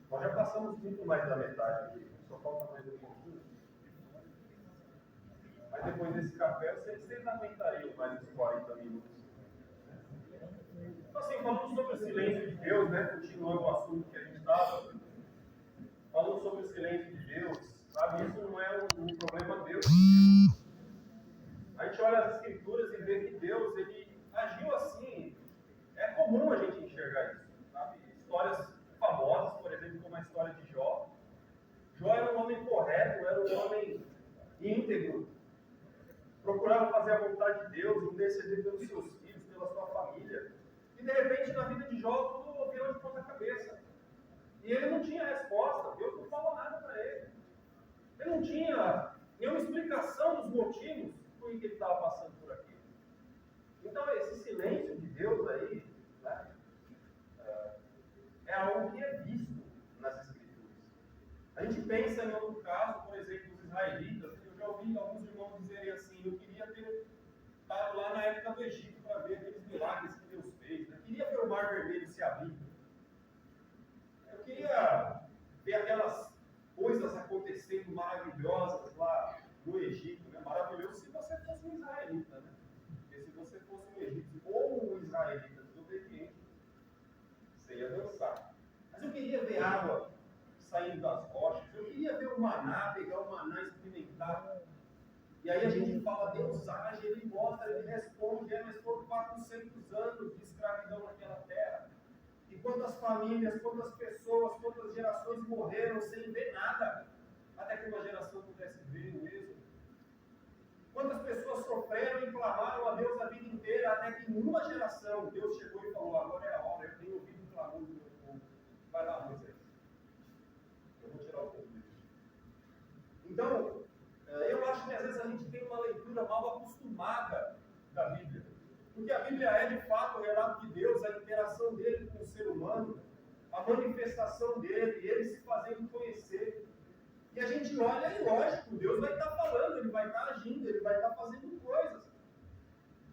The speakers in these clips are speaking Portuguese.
Nós já passamos muito mais da metade aqui, só falta mais um pouquinho. Mas depois desse café, vocês aguentariam mais uns 40 minutos. Então, assim, falando sobre o silêncio de Deus, né? Continuando o assunto que a gente estava, falando sobre o silêncio de Deus, sabe? Isso não é um problema Deus. A gente olha as escrituras e vê que Deus, ele agiu assim. É comum a gente enxergar isso, sabe? Histórias famosas, por exemplo, como a história de Jó. Jó era um homem correto, era um homem íntegro, procurava fazer a vontade de Deus, interceder pelos seus filhos, pela sua família. E de repente, na vida de Jó, tudo virou de ponta cabeça. E ele não tinha resposta, Deus não falou nada para ele. Ele não tinha nenhuma explicação dos motivos por que ele estava passando por aquilo. Então, esse silêncio de Deus aí, né, é algo que é visto nas Escrituras. A gente pensa em outro caso, por exemplo, os israelitas. Eu já ouvi alguns irmãos dizerem assim: eu queria ter estado lá na época do Egito para ver aqueles milagres que Deus fez. Eu queria ver o Mar Vermelho se abrir. Eu queria ver aquelas coisas acontecendo maravilhosas lá no Egito. Né? Maravilhoso se você fosse um israelita. Né? Porque se você fosse um egípcio ou um israelita desobediente, você ia dançar. Mas eu queria ver água saindo das rochas. Eu queria ver o maná, pegar o maná e experimentar. E aí a gente fala, Deus age, Ele mostra, Ele responde, mas foram 400 anos de escravidão naquela terra. E quantas famílias, quantas pessoas, quantas gerações morreram sem ver nada, até que uma geração pudesse ver o êxodo. Quantas pessoas sofreram e clamaram a Deus a vida inteira, até que em uma geração Deus chegou e falou: agora é a hora, eu tenho ouvido o clamor do meu povo. Vai lá, Moisés. Eu vou tirar o povo dele. Então, eu acho que às vezes a gente tem uma leitura mal acostumada da Bíblia. Porque a Bíblia é de fato o relato de Deus, a interação dele com o ser humano, a manifestação dele, ele se fazendo conhecer. E a gente olha e, lógico, Deus vai estar falando, ele vai estar agindo, ele vai estar fazendo coisas.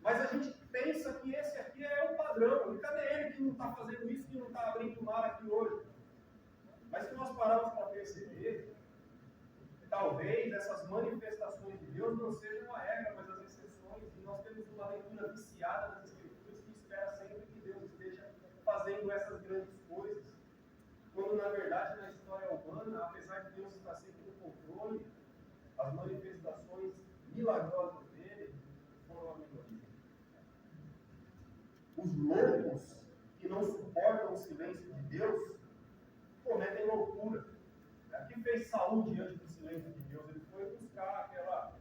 Mas a gente pensa que esse aqui é o padrão. E cadê ele que não está fazendo isso, que não está abrindo o mar aqui hoje? Mas se nós pararmos para perceber, talvez essas manifestações de Deus não sejam a regra, mas as exceções. E nós temos uma leitura viciada das Escrituras que espera sempre que Deus esteja fazendo essas grandes coisas. Quando, na verdade, na história humana, apesar de Deus estar sempre no controle, as manifestações milagrosas dele foram a minoria. Os loucos que não suportam o silêncio de Deus cometem loucura. O que fez Saul diante do silêncio de Deus? Ele foi buscar aquela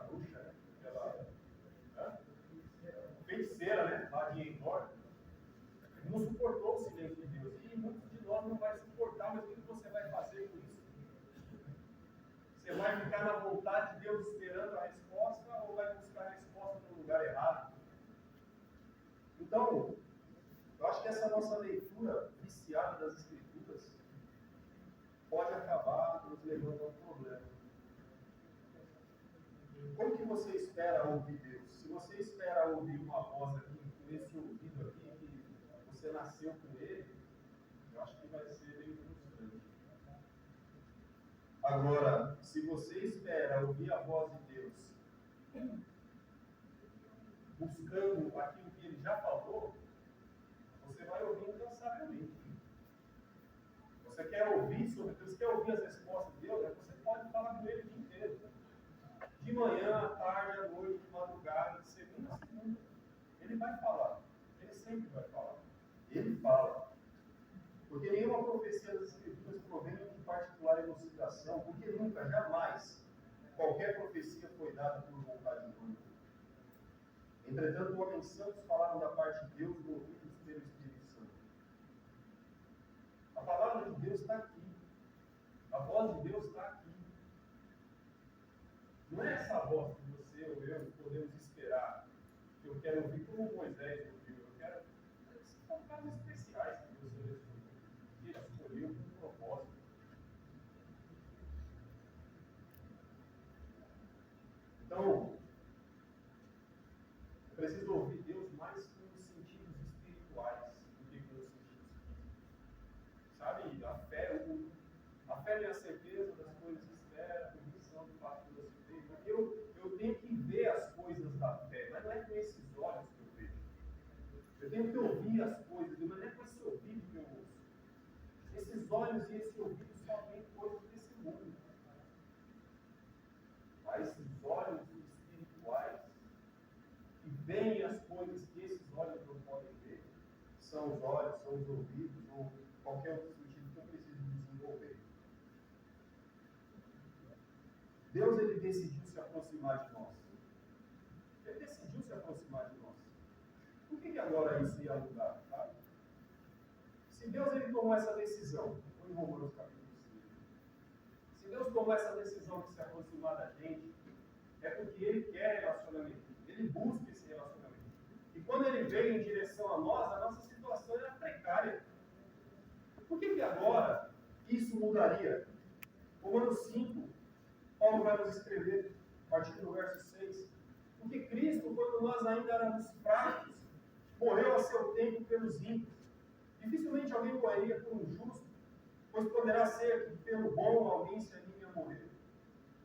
bruxa, né? Aquela feiticeira, né? Lá de Endor. Ele não suportou o silêncio de Deus. E muitos de nós não vai suportar, mas o que você vai fazer com isso? Você vai ficar na vontade de Deus esperando a resposta ou vai buscar a resposta no lugar errado? Então, eu acho que essa nossa leitura viciada das Escrituras pode acabar nos levando a um problema. Como que você espera ouvir Deus? Se você espera ouvir uma voz aqui, com esse ouvido aqui, que você nasceu com ele, eu acho que vai ser meio frustrante. Agora, se você espera ouvir a voz de Deus, buscando aquilo que ele já falou, você vai ouvir incansavelmente. Você quer ouvir sobre Deus, você quer ouvir as respostas de Deus, você pode falar com ele o dia inteiro. De manhã, à tarde, à noite, de madrugada, de segunda a segunda. Ele vai falar. Ele sempre vai falar. Ele fala. Porque nenhuma profecia das Escrituras provém de particular elucidação, porque nunca, jamais, qualquer profecia foi dada por vontade humana. Entretanto, homens santos falaram da parte de Deus, movidos pelo Espírito Santo. A palavra de Deus está aqui. A voz de Deus está aqui. Não é essa voz que você ou eu podemos esperar, que eu quero ouvir como Moisés ouviu. Eu quero. São casos especiais que Deus selecionou, que ele escolheu com um propósito. Então, eu preciso ouvir Deus mais com os sentidos espirituais do que com os sentidos físicos. tenho a certeza das coisas que espero, convicção do fato que você veio. Porque eu tenho que ver as coisas da fé, mas não é com esses olhos que eu vejo. Eu tenho que ouvir as coisas, mas não é com esse ouvido que eu ouço. Esses olhos e esse ouvido só veem coisas desse mundo. Mas esses olhos espirituais, que veem as coisas que esses olhos não podem ver, são os olhos, são os ouvidos, ou qualquer outro sentido que eu preciso desenvolver. Deus, ele decidiu se aproximar de nós. Ele decidiu se aproximar de nós. Por que agora isso ia mudar? Sabe? Se Deus, ele tomou essa decisão, em Romanos capítulo 5, se Deus tomou essa decisão de se aproximar da gente, é porque ele quer relacionamento, ele busca esse relacionamento. E quando ele veio em direção a nós, a nossa situação era precária. Por que agora isso mudaria? Romanos 5, Paulo vai nos escrever, a partir do verso 6. Porque Cristo, quando nós ainda éramos fracos, morreu a seu tempo pelos ímpios. Dificilmente alguém morreria por um justo, pois poderá ser que pelo bom alguém se anime a morrer.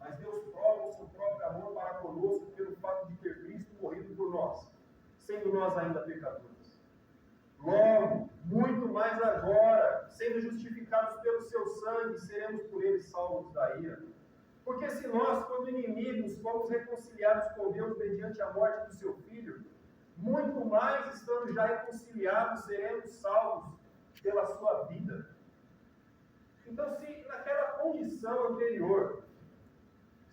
Mas Deus prova o seu próprio amor para conosco pelo fato de ter Cristo morrido por nós, sendo nós ainda pecadores. Logo, muito mais agora, sendo justificados pelo seu sangue, seremos por ele salvos da ira. Porque se nós, quando inimigos, fomos reconciliados com Deus mediante a morte do seu Filho, muito mais, estando já reconciliados, seremos salvos pela sua vida. Então, se naquela condição anterior,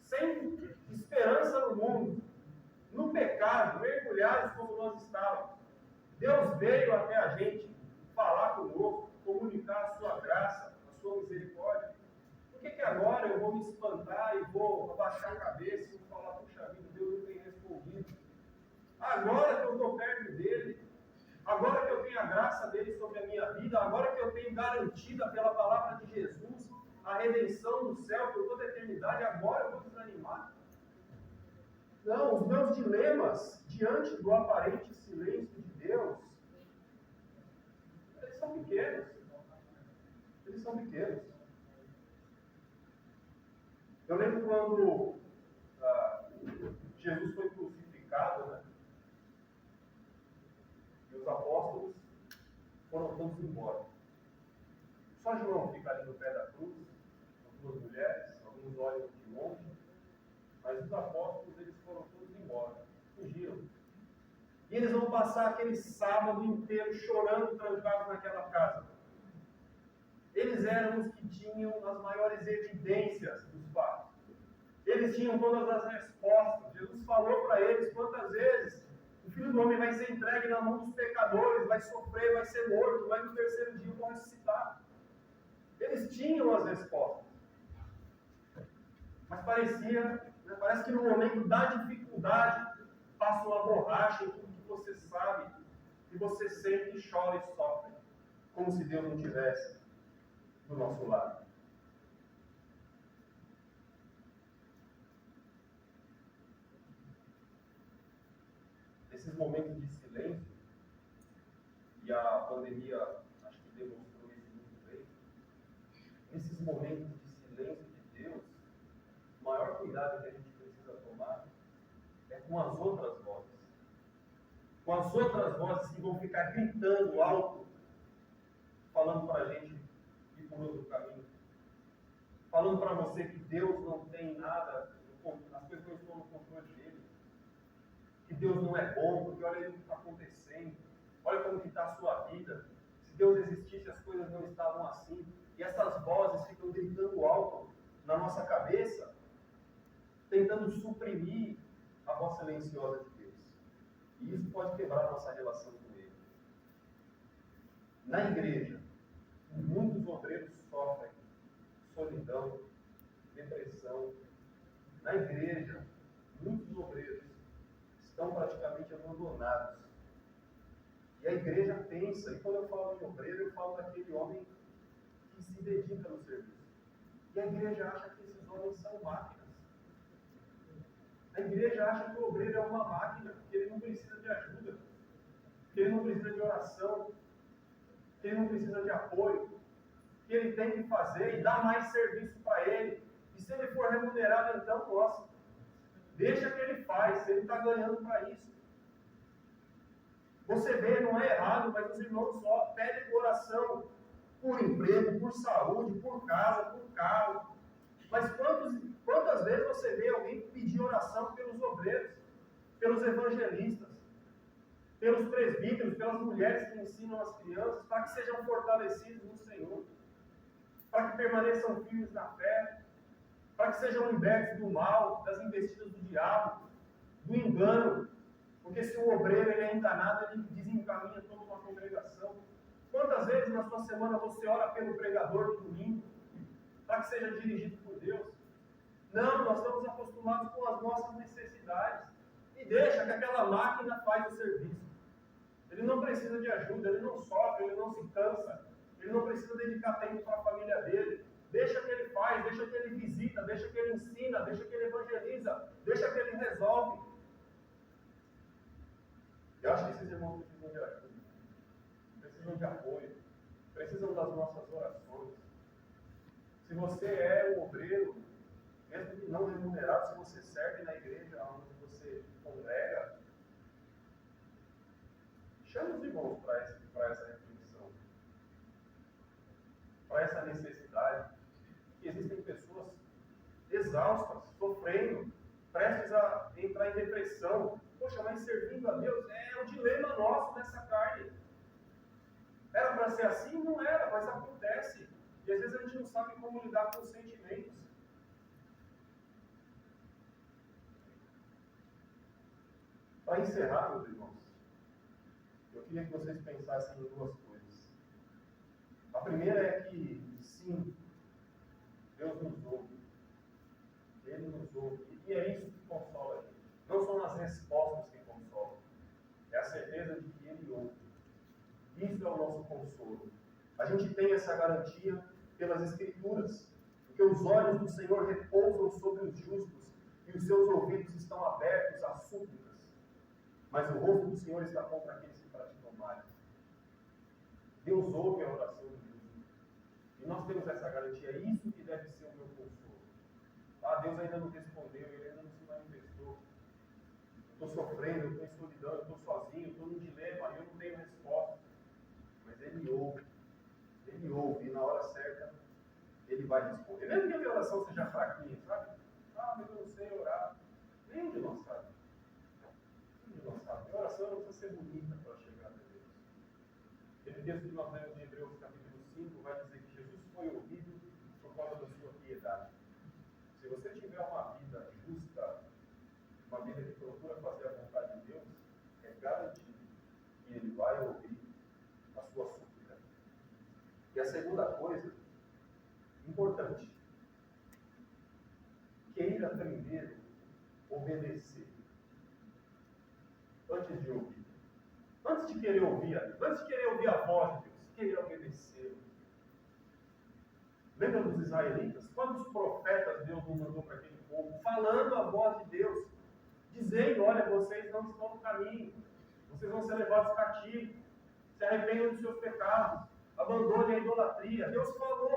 sem esperança no mundo, no pecado, mergulhados como nós estávamos, Deus veio até a gente falar conosco, comunicar a sua graça, a sua misericórdia. Por que agora eu vou me espantar e vou abaixar a cabeça e vou falar, puxa vida, Deus não tem respondido? Agora que eu estou perto dele, agora que eu tenho a graça dele sobre a minha vida, agora que eu tenho garantida pela palavra de Jesus a redenção do céu por toda a eternidade, agora eu vou desanimar? Não, os meus dilemas diante do aparente silêncio de Deus, eles são pequenos. Eles são pequenos. Eu lembro quando Jesus foi crucificado, né? E os apóstolos foram todos embora. Só João fica ali no pé da cruz, com duas mulheres, alguns olham de longe, mas os apóstolos, eles foram todos embora, fugiram. E eles vão passar aquele sábado inteiro chorando, trancados naquela casa. Eles eram os que tinham as maiores evidências dos fatos. Eles tinham todas as respostas. Jesus falou para eles quantas vezes o Filho do Homem vai ser entregue na mão dos pecadores, vai sofrer, vai ser morto, vai no terceiro dia vão ressuscitar. Eles tinham as respostas. Mas parece que no momento da dificuldade, passa uma borracha em tudo que você sabe, e você sente, chora e sofre, como se Deus não tivesse do nosso lado. Esses momentos de silêncio, e a pandemia acho que demonstrou isso muito bem, nesses momentos de silêncio de Deus, o maior cuidado que a gente precisa tomar é com as outras vozes. Com as outras vozes que vão ficar gritando alto, falando para a gente ir por outro caminho. Falando para você que Deus não tem nada, as coisas não estão no controle dele. Que Deus não é bom, porque olha aí o que está acontecendo. Olha como está a sua vida. Se Deus existisse, as coisas não estavam assim. E essas vozes ficam gritando alto na nossa cabeça, tentando suprimir a voz silenciosa de Deus. E isso pode quebrar a nossa relação com Ele. Na igreja, muitos obreiros sofrem solidão, depressão. Na igreja, muitos obreiros estão praticamente abandonados. E a igreja pensa, e quando eu falo de obreiro, eu falo daquele homem que se dedica no serviço. E a igreja acha que esses homens são máquinas. A igreja acha que o obreiro é uma máquina, que ele não precisa de ajuda, que ele não precisa de oração, que ele não precisa de apoio, que que ele tem que fazer e dá mais serviço para ele. E se ele for remunerado, então, nossa, deixa que ele faz, ele está ganhando para isso. Você vê, não é errado, mas os irmãos só pedem oração por emprego, por saúde, por casa, por carro. Mas quantas vezes você vê alguém pedir oração pelos obreiros, pelos evangelistas, pelos presbíteros, pelas mulheres que ensinam as crianças, para que sejam fortalecidos no Senhor, para que permaneçam firmes na fé, para que sejam libertos do mal, das investidas do diabo, do engano. Porque se o obreiro ele é enganado, ele desencaminha toda uma congregação. Quantas vezes na sua semana você ora pelo pregador do domingo, para que seja dirigido por Deus? Não, nós estamos acostumados com as nossas necessidades. E deixa que aquela máquina faz o serviço. Ele não precisa de ajuda, ele não sofre, ele não se cansa. Ele não precisa dedicar tempo para a família dele. Deixa que ele faz, deixa que ele visita, deixa que ele ensina, deixa que ele evangeliza, deixa que ele resolve. Eu acho que esses irmãos precisam de ajuda, precisam de apoio, precisam das nossas orações. Se você é um obreiro, mesmo que não remunerado, se você serve na igreja onde você congrega, chame os irmãos para essa reflexão, para essa necessidade. Que existem pessoas exaustas, sofrendo, prestes a entrar em depressão. Poxa, mas servindo a Deus é o dilema nosso nessa carne. Era para ser assim? Não era, mas acontece. E às vezes a gente não sabe como lidar com os sentimentos. Para encerrar, meus irmãos, eu queria que vocês pensassem em duas coisas. A primeira é que, sim, Deus nos ouve. Ele nos ouve. E é isso que consola a gente. Não são as respostas que consolam. É a certeza de que Ele ouve. Isso é o nosso consolo. A gente tem essa garantia pelas Escrituras. Porque os olhos do Senhor repousam sobre os justos e os seus ouvidos estão abertos às súplicas. Mas o rosto do Senhor está contra aqueles que praticam males. Deus ouve a oração do justo. E nós temos essa garantia. É isso que deve ser o meu consolo. Ah, Deus ainda não respondeu, Ele ainda não se manifestou. Eu estou sofrendo, eu estou em solidão, eu estou sozinho, eu estou num dilema, eu não tenho resposta. Mas Ele ouve, e na hora certa, Ele vai responder. Mesmo que a minha oração seja fraquinha, sabe? Ah, mas eu não sei orar. Nenhum de nós sabe. Nenhum de nós sabe. A oração não precisa ser bonita para chegar a Deus. Esse texto que nós lemos em Hebreus capítulo 5 vai dizer que Jesus foi ouvido por causa da sua piedade. Se você tiver uma vida justa, uma vida que procura fazer a vontade de Deus, é garantido que Ele vai ouvir a sua súplica. E a segunda coisa, importante, queira primeiro obedecer antes de ouvir. Antes de querer ouvir a Deus, antes de querer ouvir a voz de Deus, querer obedecer. Lembra dos israelitas? Quantos profetas Deus não mandou para aquele povo, falando a voz de Deus, dizendo, olha, vocês não estão no caminho, vocês vão ser levados cativos, se arrependam dos seus pecados, abandone a idolatria. Deus falou.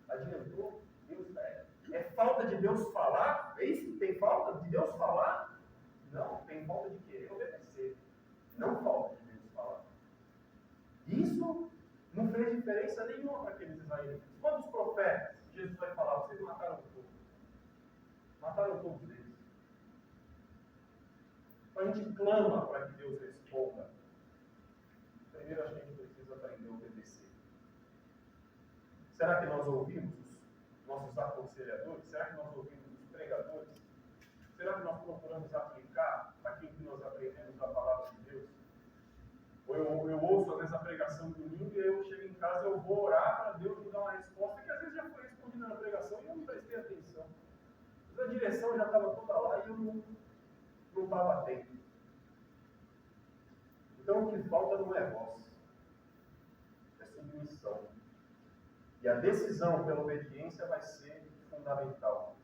Adiantou? Deus é falta de Deus falar? É isso que tem falta de Deus falar? Não, tem falta de querer obedecer. Não falta de Deus falar. Isso não fez diferença nenhuma para aqueles israelitas. Quantos profetas Jesus vai falar? Vocês mataram todos. Mataram todos eles. Então a gente clama para que Deus responda. Primeiro a gente precisa aprender a obedecer. Será que nós ouvimos os nossos aconselhadores? Será que nós ouvimos os pregadores? Será que nós procuramos aplicar aquilo que nós aprendemos da palavra de Deus? Ou eu ouço às vezes a pregação do domingo e eu chego em casa e eu vou orar para Deus me dar uma resposta que às vezes já foi respondida na pregação e eu não prestei atenção. Mas a direção já estava toda lá e eu não estava atento. Então o que falta não é voz, é submissão. E a decisão pela obediência vai ser fundamental.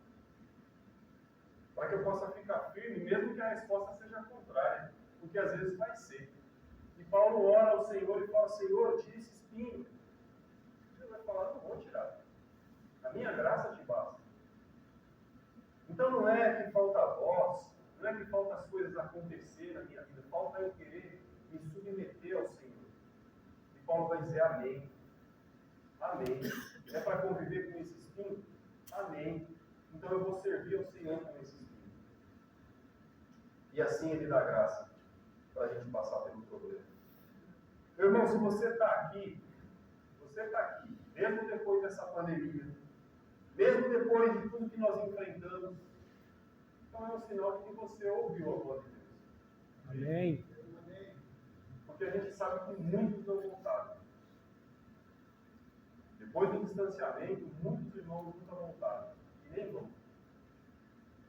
Para que eu possa ficar firme, mesmo que a resposta seja contrária, porque às vezes vai ser. E Paulo ora ao Senhor e fala: Senhor, tira esse espinho. Ele vai falar: não vou tirar. A minha graça te basta. Então não é que falta voz, não é que falta as coisas acontecer na minha vida, falta eu querer me submeter ao Senhor. E Paulo vai dizer: amém. Amém. É para conviver com esse espinho? Amém. Então eu vou servir ao Senhor com esse espinho. E assim Ele dá graça para a gente passar pelo problema. Meu irmão, se você está aqui, mesmo depois dessa pandemia, mesmo depois de tudo que nós enfrentamos, então é um sinal de que você ouviu a voz de Deus. Amém. Porque a gente sabe que muitos não voltaram. Depois do distanciamento, muitos irmãos nunca voltaram. E nem vão.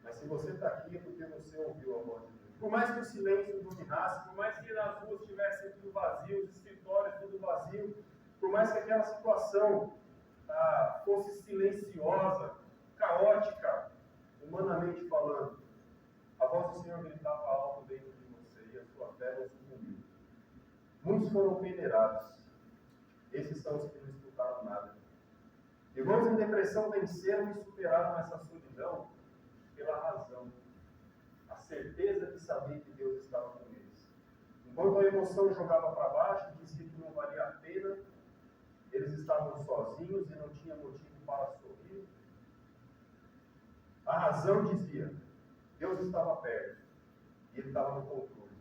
Mas se você está aqui é porque você ouviu a voz de Deus. Por mais que o silêncio dominasse, por mais que nas ruas tivessem tudo vazio, os escritórios tudo vazio, por mais que aquela situação fosse silenciosa, caótica, humanamente falando, a voz do Senhor gritava alto dentro de você e a sua fé não sucumbiu. Muitos foram peneirados. Esses são os que não escutaram nada. Irmãos em depressão venceram e superaram essa solidão pela razão. A certeza de saber que Deus estava com eles. Enquanto a emoção jogava para baixo, dizia que não valia a pena, eles estavam sozinhos e não tinha motivo para sorrir. A razão dizia: Deus estava perto e Ele estava no controle.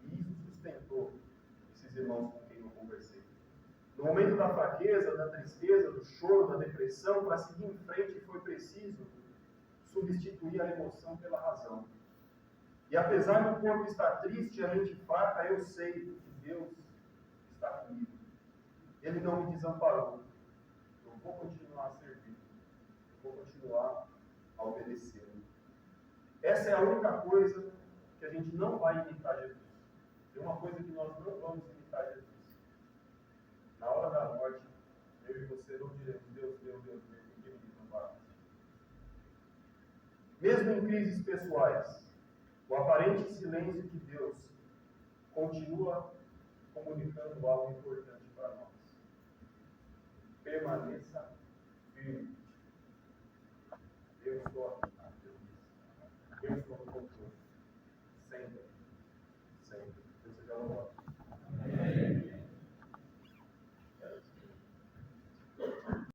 E isso sustentou esses irmãos com quem eu conversei. No momento da fraqueza, da tristeza, do choro, da depressão, para seguir em frente foi preciso substituir a emoção pela razão. E apesar do corpo estar triste e a mente fraca, eu sei que Deus está comigo. Ele não me desamparou. Eu vou continuar a servir. Eu vou continuar a obedecer. Essa é a única coisa que a gente não vai imitar Jesus. É uma coisa que nós não vamos imitar Jesus. Na hora da morte, eu e você não diremos: Deus, por que me desamparaste? Mesmo em crises pessoais, o aparente silêncio de Deus continua comunicando algo importante para nós. Permaneça firme.